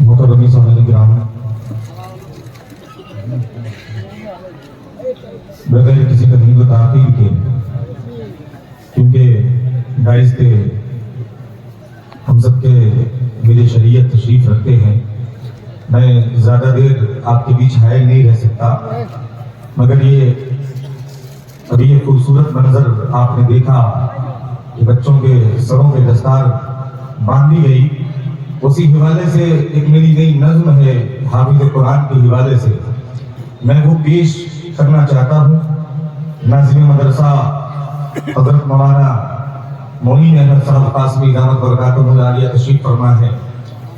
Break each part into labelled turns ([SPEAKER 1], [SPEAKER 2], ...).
[SPEAKER 1] मोहतरम सामईन किराम, बगैर किसी तकलीफ व ताख़ीर के, क्योंकि डाइस पे हम सबके मेरे शरीयत तशरीफ रखते हैं, मैं ज़्यादा देर आपके बीच हायल नहीं रह सकता। मगर ये अभी ये खूबसूरत मंजर आपने देखा कि बच्चों के सरों पे दस्तार बांधी गई, उसी हवाले से एक मेरी नई नज्म है हाफिज़ कुरान के हवाले से, मैं वो पेश करना चाहता हूँ। नाज़िम मदरसा हज़रत मौलाना मोइन अहमद साहब कासमी दामत बरकातुहुल आलिया तशरीफ फरमा है।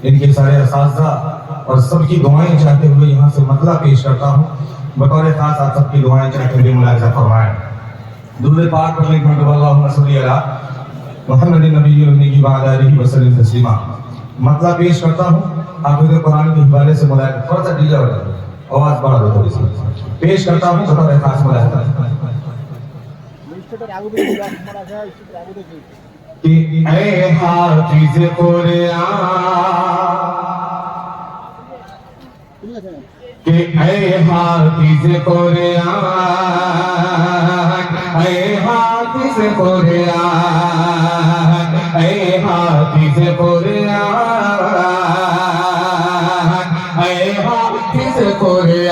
[SPEAKER 1] इनके सारे असातिज़ा और सबकी दुआएं चाहते हुए यहाँ से मतला पेश करता हूँ। बतौर खास आप सबकी दुआएं चाहते हुए मुलाज़ा फरमाएं। दुरूद पाक पढ़ने के बाद अल्लाहुम्मा सल्ली अला मुहम्मदिन नबिय्यिल उम्मी व अला आलिहि व सल्लम तस्लीमा। मतला पेश करता हूँ हाफिज़ कुरान के हवाले से मुलाज़ा, थोड़ा सा ढीला हो जाए, आवाज़ बढ़ा दो थोड़ी सी। पेश करता हूँ बतौर खास मुलाज़ा कि ऐ हाफिज़ कुरान, कि ऐ हाफिज़ कुरान, ऐ हाफिज़ कुरान, ऐ हाफिज़ कुरान, ऐ हाफिज़ कुरान,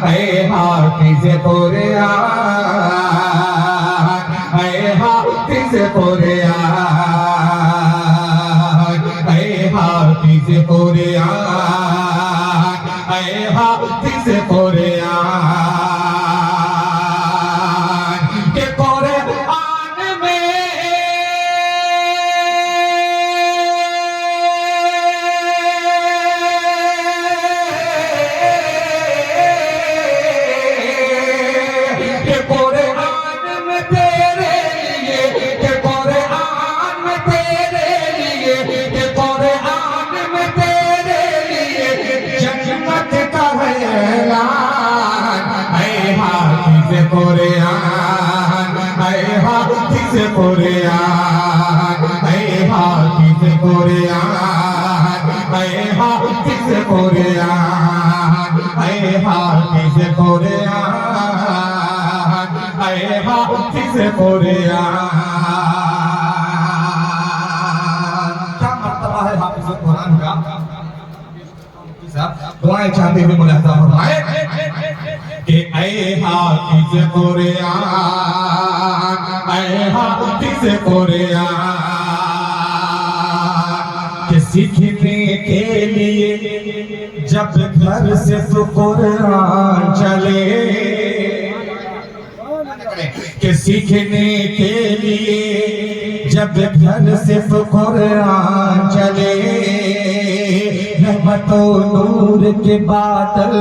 [SPEAKER 1] ऐ हाफिज़ कुरान, ऐ हाफिज़ कुरान, ऐ हाफिज़ कुरान, ऐ हाफिज़ कुरान, के कुरान में कुरान, ऐ हाफिज़ कुरान, ऐ हाफिज़ कुरान, ऐ हाफिज़ कुरान, ऐ हाफिज़ कुरान, ऐ हाफिज़ कुरान। क्या मर्तबा है हाफिज़ कुरान का? दुआएं चाहते हुए मुलाज़ा फरमाए कि ऐ हाफिज़ कुरान, ऐ हाफिज़ कुरान, कि सीखने के लिए जब घर से तो कुरान चले, कि सीखने के लिए जब घर से तो कुरान चले, रहमतो नूर के बादल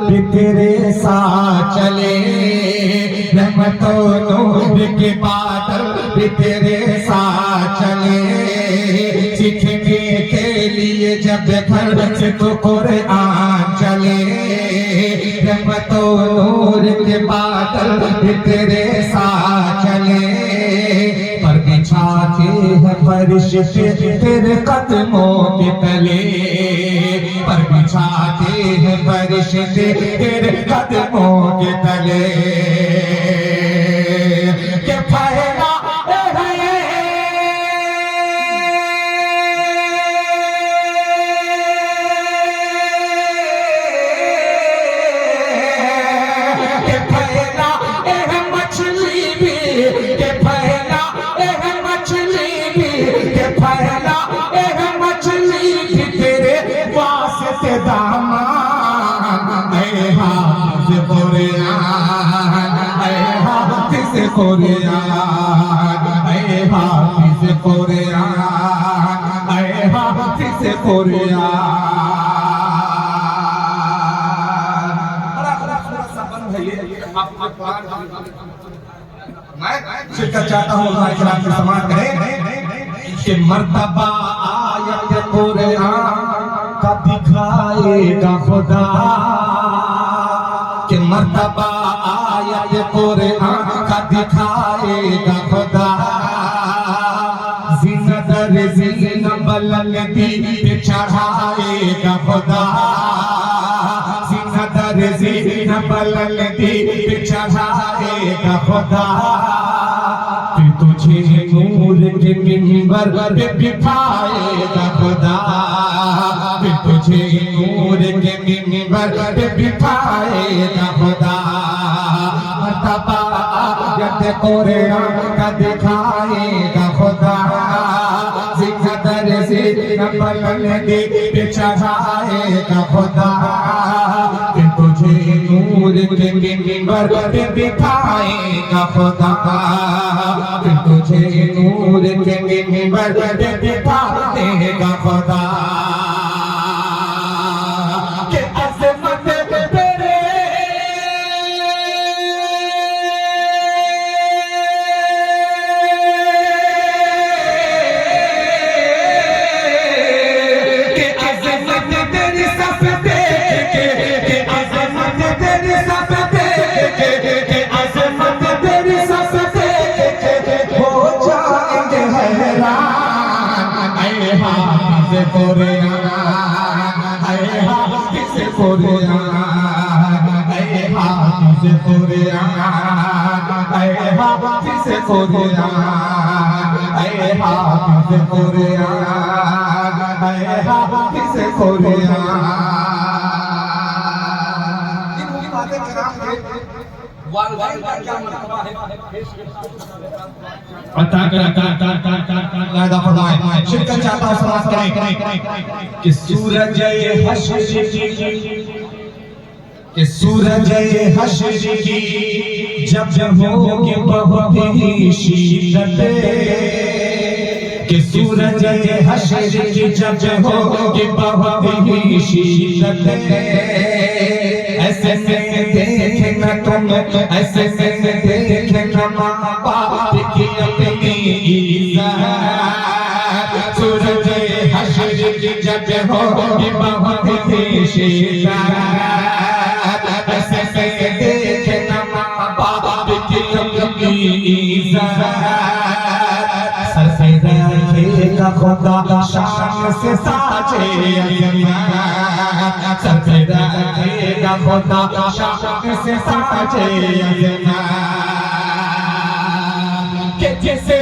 [SPEAKER 1] भी तेरे साथ चले, रहमतो नूर के बादल भी तेरे साथ चले, सीखने के लिए जब घर से तो कुरान चले, रहमतो नूर के बादल भी तेरे साथ चले, पर बिछाते हैं फरिश्ते तेरे कदमों के तले, पर बिछाते हैं फरिश्ते तेरे कदमों के तले, के फैला कुरान, ऐ हाफिज़ कुरान, ऐ हाफिज़ कुरान। मैं शिरकत चाहता हूँ इस्लाम की समाज करें कि मर्तबा आयत कुरान का दिखाएगा खुदा, कि मर्तबा आयत कुरान का दिखाएगा खुदा, दर्जी न बुलंदी पे चढ़ाएगा खुदा, सीना दर्जी न बुलंदी पे चढ़ाएगा खुदा, फिर तुझे नूर के मिंबर पे बिठाएगा खुदा, फिर तुझे नूर के मिंबर पे बिठाएगा खुदा, मर्तबा यद कुरान का दिखाएगा खुदा, सीना दर्जी न बुलंदी पे चढ़ाएगा खुदा, फिर तुझे नूर के मिंबर पे बिठाएगा खुदा, फिर तुझे नूर के मिंबर पे बिठा देगा खुदा। के अज़मत तेरे के अज़मत तेरी सब देख के अज़मत तेरी सब देख के अज़मत तेरी सब देख हो जाएंगे हैरान। ऐ हाफ़िज़ कुरान, ऐ हाफ़िज़ कुरान, ऐ हाफ़िज़ कुरान, ऐ हाफ़िज़ कुरान, ऐ हाफ़िज़ कुरान, ऐ हाफ़िज़ कुरान।
[SPEAKER 2] अता फरमाए शिरकत चाहता हूं, समाज करें कि सूरज हश्र
[SPEAKER 1] कि सूरज हश्र की जब जब होगी बहुत ही शिद्दत, कि सूरज हश्र की जब जब होगी बहुत ही शिद्दत, ऐसे में देखना तुम, ऐसे में देखना माँ बाप की अपनी इज़्ज़त, सूरज हश्र की जब जब होगी बहुत ही शिद्दत, ऐसे में देखना माँ बाप की अपनी इज़्ज़त, सर से रखेगा खुदा शान से साजे अज़मत, सर से रखेगा खुदा शान से साजे अज़मत, कि जिसे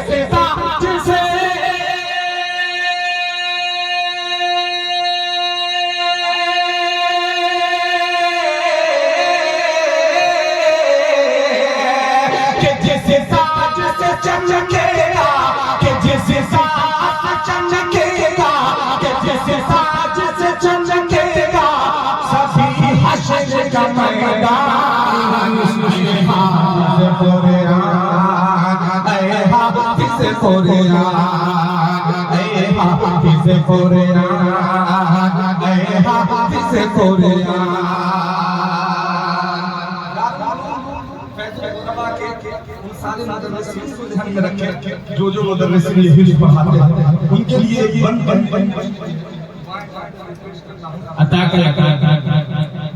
[SPEAKER 1] जिसे साज से चमकेगा, कि जिस साज से चमकेगा, कि जिस साज से चमकेगा सभी हश्र का मैदान। ऐ हाफ़िज़ कुरान, ऐ हाफ़िज़ कुरान, ऐ हाफ़िज़ कुरान, ऐ हाफ़िज़ कुरान। सारे मुदर्रिसीन को ध्यान में रखें, जो मुदर्रिसीन ये हिफ्ज़ पढ़ाते हैं उनके लिए बन
[SPEAKER 2] अता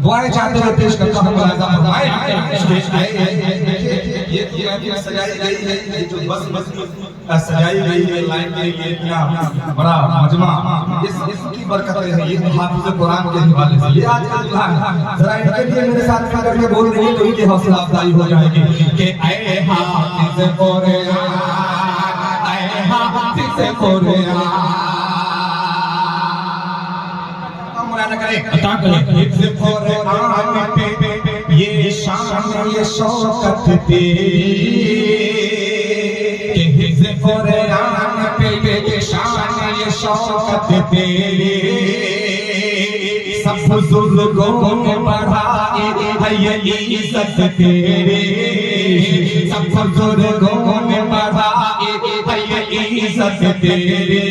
[SPEAKER 1] दुआएं चाहते हुए पेश करता हूं। मुलाज़ा फरमाएं, ये सजाई गई है, ये जो बस सजाई गई है लाइन के लिए, इतना बड़ा मजमा, इसकी बरकतें हैं, ये हाफ़िज़ कुरान के हवाले से। ये आज का दुआ है, जरा इनके लिए मेरे साथ मिलकर के बोल देंगे तो इनकी हौसला अफजाई हो जाएगी कि ऐ हाफ़िज़ कुरान, ऐ हाफ़िज़ कुरान।
[SPEAKER 2] अता
[SPEAKER 1] हिफ्ज़ कुरान पे ये शान ये शौकत तेरी, कि हिफ्ज़ कुरान पे ये शान ये शौकत तेरी, सब बुजुर्गों ने बढ़ाई है ये इज़्ज़त तेरी, सब बुजुर्गों ने बढ़ाई है ये इज़्ज़त तेरी,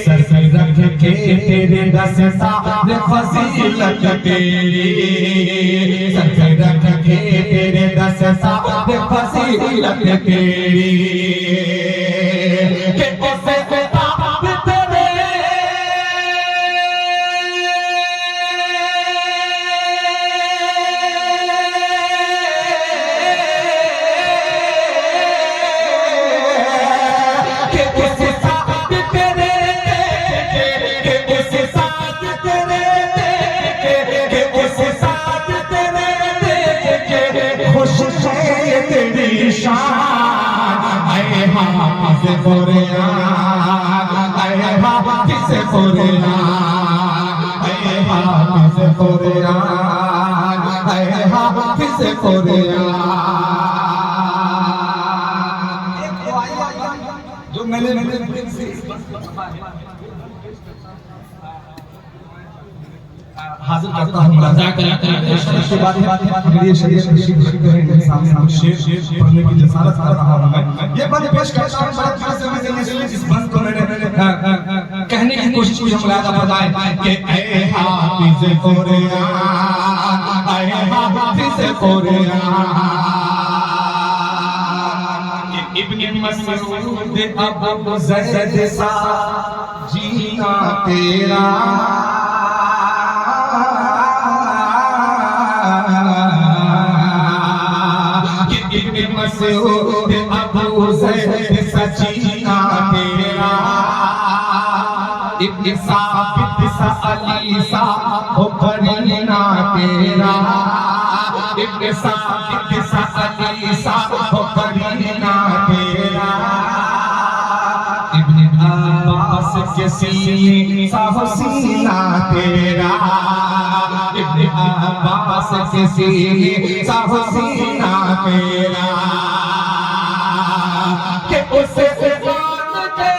[SPEAKER 1] सर से रख के तेरे दस सारे फजीलत तेरी, सर से रख के तेरे दस सारे फजीलत तेरी, कि ऐसे किताब तेरे कि
[SPEAKER 2] कुरान ऐ हाफिज़ कुरान ऐ हाफिज़ कुरान ऐ हाफिज़ कुरान। जो मैंने हाजिर करता हूँ के बाद मेरी शरीयत नशीब है सामने शेर पढ़ने की जसारत कर रहा हूँ मैं। ये बंद पेश करता हूँ बड़े दिल से मैंने इस बंद को मैंने कहने की कोशिश की मुलादा फरमाए कि ऐ हाफिज़ कुरान ऐ हाफिज़ कुरान। इब्न मसऊद अबू ज़ैद सा जीना तेरा इब्न मसऊद अबू ज़ैद सजीना तेरा इब्न साबित सा अली सा हो करीना तेरा इब्न साबित सा अली सा हो करीना तेरा इब्न अब्बास के सीने सा हो सीना तेरा इब्न अब्बास के सीने सा हो सीना तेरा कि उसे मान के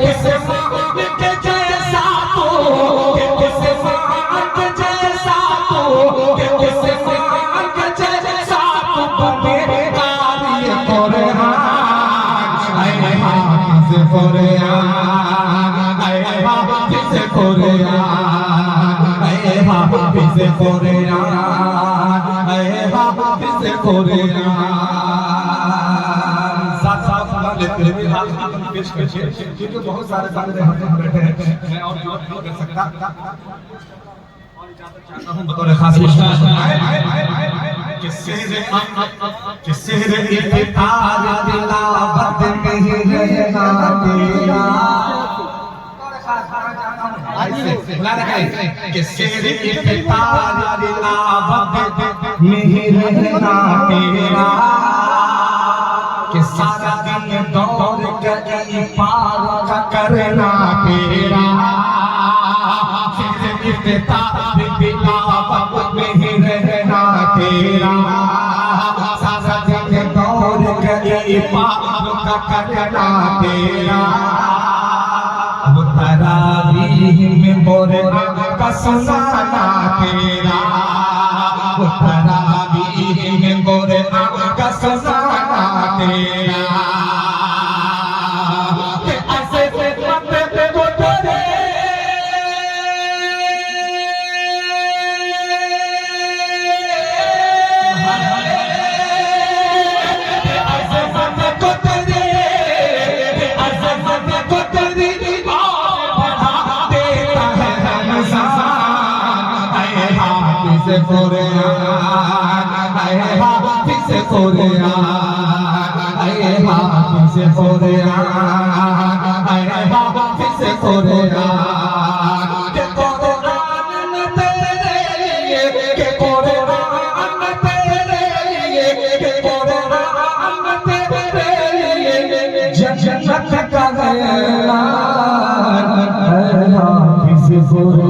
[SPEAKER 2] उसे मान के जैसा तो उसे मान के जैसा तो उसे मान के जैसा तो बने कारी कुरान ऐ हाफिज़ कुरान ऐ हाफिज़ कुरान ऐ हाफिज़ कुरान ऐ हाफिज़ कुरान। लेते हाथ पेश करिए क्योंकि बहुत सारे सारे हम बैठे हैं मैं और नहीं कर सकता और इजाजत चाहता हूं बतौर खास कि सहर इफ्तार तिलावत में ही रहना तेरा ऐसे बुला रखा है कि सहर इफ्तार तिलावत में ही रहना तेरा कि सारा दिन दौड़ के पार का करना तेरा इफ्तार तिलावत में ही रहना तेरा सारा दिन दौड़ के पार का करना तेरा अब तरावीह में मोरे का सुनाना तेरा तरावीह में मोरे का सुनाना तेरा ऐसे मत को तेरे ऐसे मत को तेरे ऐसे मत को तेरी बढ़ा देता है रमज़ान ऐ हाफिज़ कुरान ऐ हाफिज़ कुरान ऐ हाफिज़ कुरान ऐ हाफिज़ कुरान के कुरान ने तेरे लिए के कुरान ने तेरे लिए के कुरान ने तेरे लिए जन्नत का ऐलान ऐ हाफिज़ कुरान।